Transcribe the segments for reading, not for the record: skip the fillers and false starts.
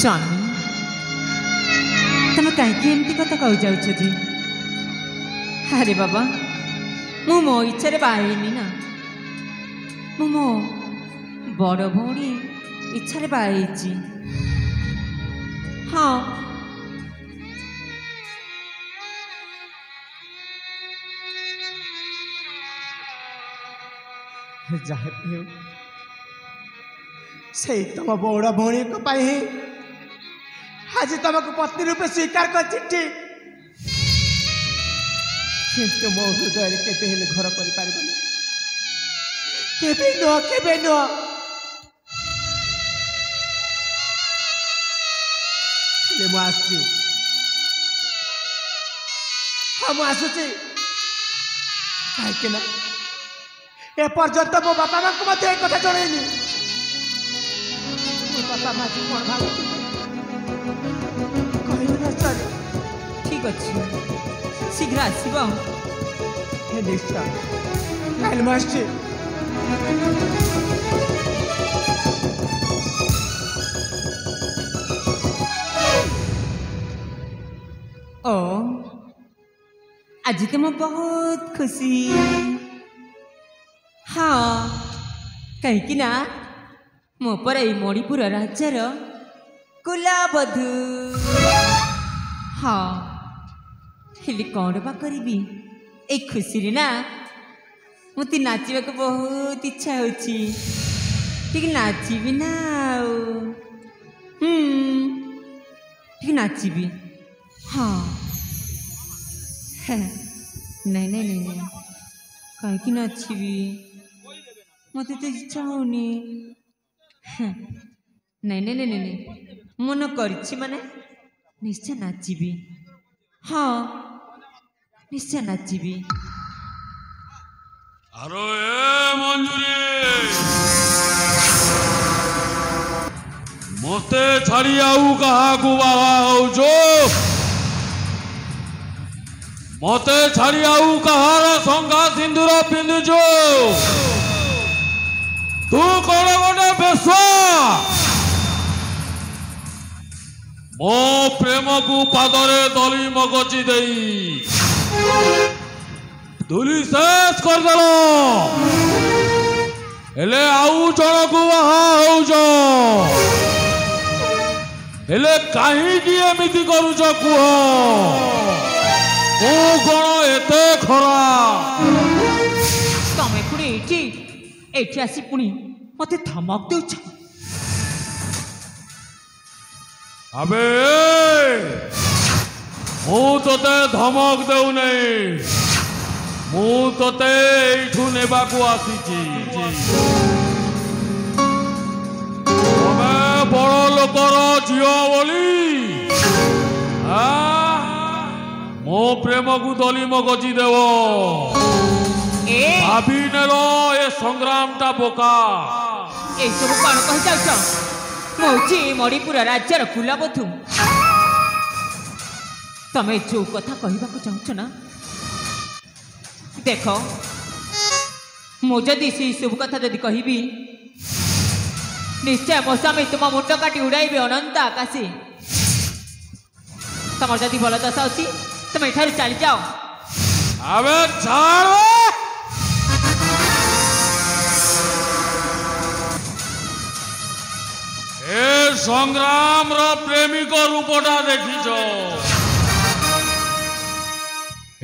स्वामी तुम कहीं एमती कथा कही जाऊछ जी? अरे बाबा मु मो इच्छा बाहनी ना मु मो बड़ भौणी इच्छा बाहरी। हाँ जहाँ से तुम बड़ भौणी को आज तुमको पत्नी रूपे स्वीकार कर चिट्ठी किंतु मो हृदय केबे घर कर केबे नुह मुझे कहीं ए पर्यंत मो बापा माँ को कथा जनईनी बापा माँ कौन भाव ठीक अच्छे शीघ्र आसब निश्चय ओ आज तो मैं बहुत खुशी। हाँ कहीं ना मो पर मणिपुर राज्यर कुलबधू। हाँ हेली कौन बा करी ए खुशी ना मत नाचवा को बहुत इच्छा होची ठीक नाचबी ना ठीक नाचबी। हाँ नहीं नहीं नहीं नहीं कहीं नाचबी मत तो इच्छा होनी। नहीं नहीं नहीं नहीं मन कर माने निश्चय नाचबी। हाँ निश्चय नाचबी। अरे ए मंजूरी मते छाड़ी आउ कहा बाहा मते छाड़ी आउ कहार संगा सिंदूर पिंधुचु तू कौन गोटे बेश्या मो प्रेम को पादरे दली मगची दे दुली शेष करदेल हेले आउ जन को हेले कहीं एमती करुच कुह कौन एते खरा तमें पुणी एठी आसी पुणी मते धमक देउछ। अबे मु तोते धमक देउ नहीं मु तोते एठू नेबा को आसीची। तमे बड़ लोकर झियो बोली मो प्रेम को दली मगजी देव भाभी नेल ए संग्राम टा बोका ए सब कौन कहि जाउछ मोची मणिपुर राज्यर कुलबधू। तमें जो कथा कहवाक चाहूच ना देख मु जदि से सब कथा जदि कहबी निश्चय मो स्वामी तुम मुंड काटी उड़ाइबे अनंत आकाशी। तुम जदि भल दशा अच्छी तुम एठार चली जाओ। अबे छाड़ ए संग्राम रो प्रेमिक रूपटा देखिछ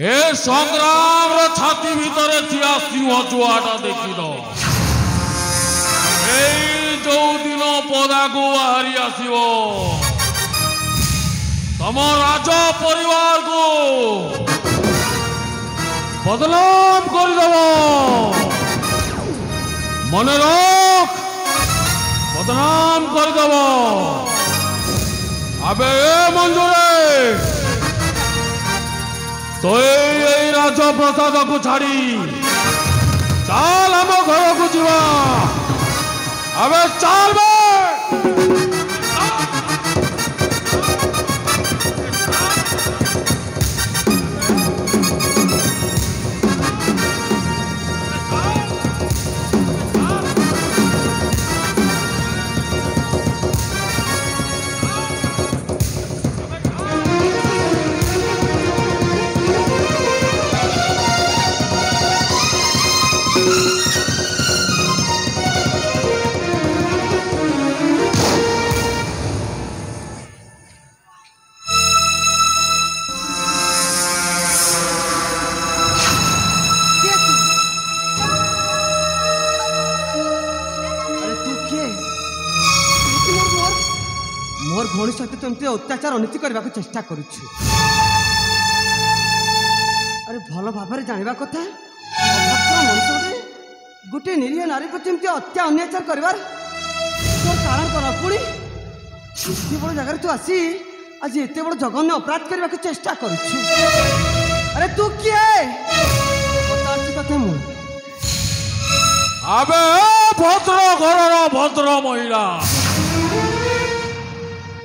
ए संग्राम रो छाती भितरे थिया सिंह जुआटा देखिल ए जो दिन पदा को बाहरी आसीबो तम राज परिवार को बदनाम करदेव मन रख बदनाम करदेव। अबे ए मंजूरे तो ये राज प्रसाद को छाड़ी चाल आम घर को जीवा। अबे चाल बे भौणी सहित तो एमती अत्याचार अनिति करने को चेष्टा करुछु। अरे भल भाव जानवा कथा मनुष्य गोटे निरीह नारी प्रति एमती हत्या अन्याचार करवार तोर कारण करा पुणी एत बड़ जगह तू आसी आज एत बड़ जघन्य अपराध करने को चेष्टा करुछु। अरे तू किए कथा मु आबे भद्र घर भद्र महिला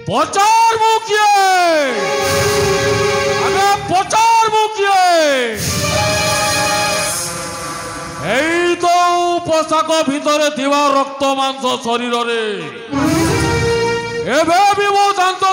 पचार मु किए आबे पचार मु किए এই তো পোশাক ভিতরে দিবা রক্ত মাংস শরীরে এবে বি মো জানত